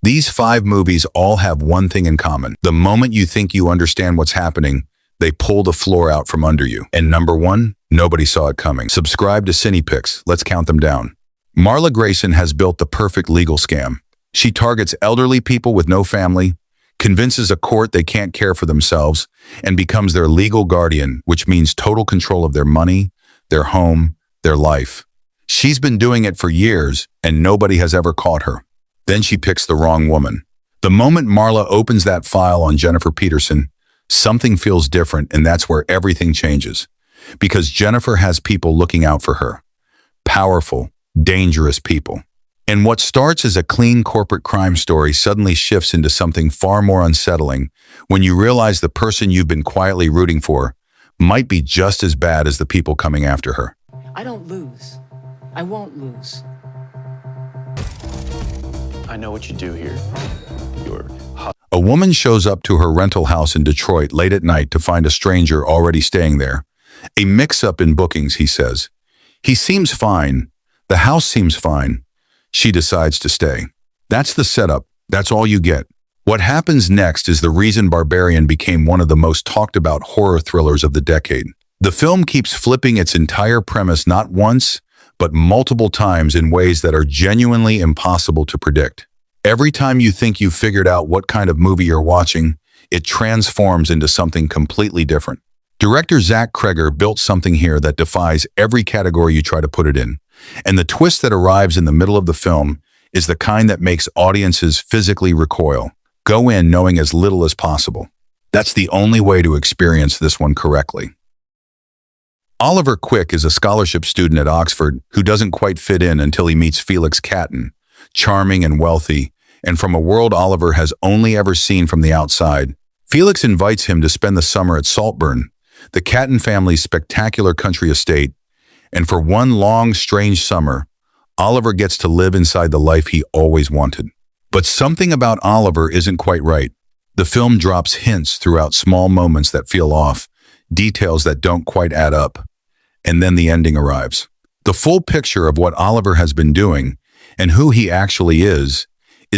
These 5 movies all have one thing in common. The moment you think you understand what's happening, they pull the floor out from under you. And number 1, nobody saw it coming. Subscribe to Cine Picks. Let's count them down. Marla Grayson has built the perfect legal scam. She targets elderly people with no family, convinces a court they can't care for themselves, and becomes their legal guardian, which means total control of their money, their home, their life. She's been doing it for years, and nobody has ever caught her. Then she picks the wrong woman. The moment Marla opens that file on Jennifer Peterson, something feels different, and that's where everything changes. Because Jennifer has people looking out for her. Powerful, dangerous people. And what starts as a clean corporate crime story suddenly shifts into something far more unsettling when you realize the person you've been quietly rooting for might be just as bad as the people coming after her. I don't lose. I won't lose. I know what you do here. A woman shows up to her rental house in Detroit late at night to find a stranger already staying there. A mix-up in bookings, he says. He seems fine. The house seems fine. She decides to stay. That's the setup. That's all you get. What happens next is the reason Barbarian became one of the most talked about horror thrillers of the decade. The film keeps flipping its entire premise not once, but multiple times in ways that are genuinely impossible to predict. Every time you think you've figured out what kind of movie you're watching, it transforms into something completely different. Director Zach Kreger built something here that defies every category you try to put it in. And the twist that arrives in the middle of the film is the kind that makes audiences physically recoil. Go in knowing as little as possible. That's the only way to experience this one correctly. Oliver Quick is a scholarship student at Oxford who doesn't quite fit in until he meets Felix Catton, charming and wealthy, and from a world Oliver has only ever seen from the outside. Felix invites him to spend the summer at Saltburn, the Catton family's spectacular country estate, and for one long, strange summer, Oliver gets to live inside the life he always wanted. But something about Oliver isn't quite right. The film drops hints throughout small moments that feel off, details that don't quite add up, and then the ending arrives. The full picture of what Oliver has been doing and who he actually is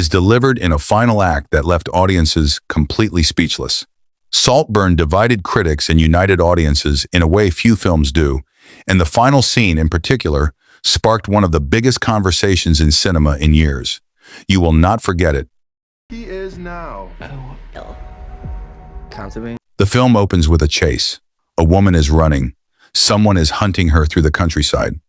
delivered in a final act that left audiences completely speechless. Saltburn divided critics and united audiences in a way few films do, and the final scene in particular sparked one of the biggest conversations in cinema in years. You will not forget it. He is now. The film opens with a chase. A woman is running. Someone is hunting her through the countryside.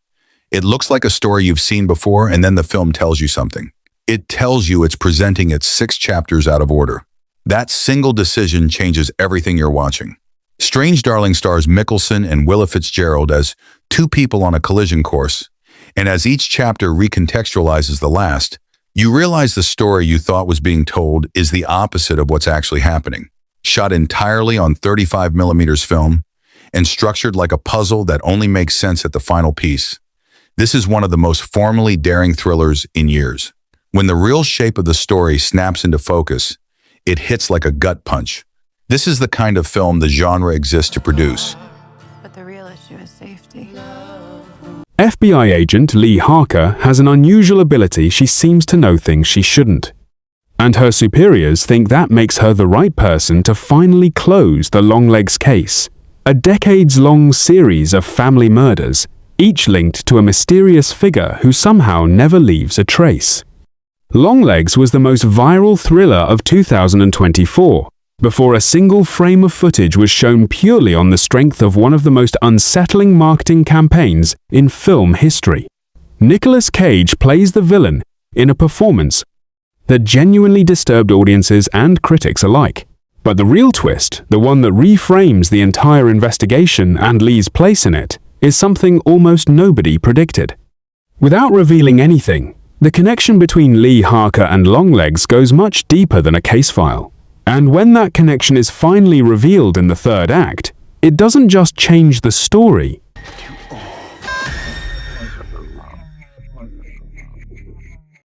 It looks like a story you've seen before, and then the film tells you something. It tells you it's presenting its 6 chapters out of order. That single decision changes everything you're watching. Strange Darling stars Mickelson and Willa Fitzgerald as 2 people on a collision course, and as each chapter recontextualizes the last, you realize the story you thought was being told is the opposite of what's actually happening. Shot entirely on 35mm film, and structured like a puzzle that only makes sense at the final piece. This is one of the most formally daring thrillers in years. When the real shape of the story snaps into focus, it hits like a gut punch. This is the kind of film the genre exists to produce. But the real issue is safety. FBI agent Lee Harker has an unusual ability. She seems to know things she shouldn't. And her superiors think that makes her the right person to finally close the Longlegs case. A decades-long series of family murders, each linked to a mysterious figure who somehow never leaves a trace. Longlegs was the most viral thriller of 2024, before a single frame of footage was shown purely on the strength of one of the most unsettling marketing campaigns in film history. Nicolas Cage plays the villain in a performance that genuinely disturbed audiences and critics alike. But the real twist, the one that reframes the entire investigation and Lee's place in it, is something almost nobody predicted. Without revealing anything, the connection between Lee Harker and Longlegs goes much deeper than a case file. And when that connection is finally revealed in the 3rd act, it doesn't just change the story,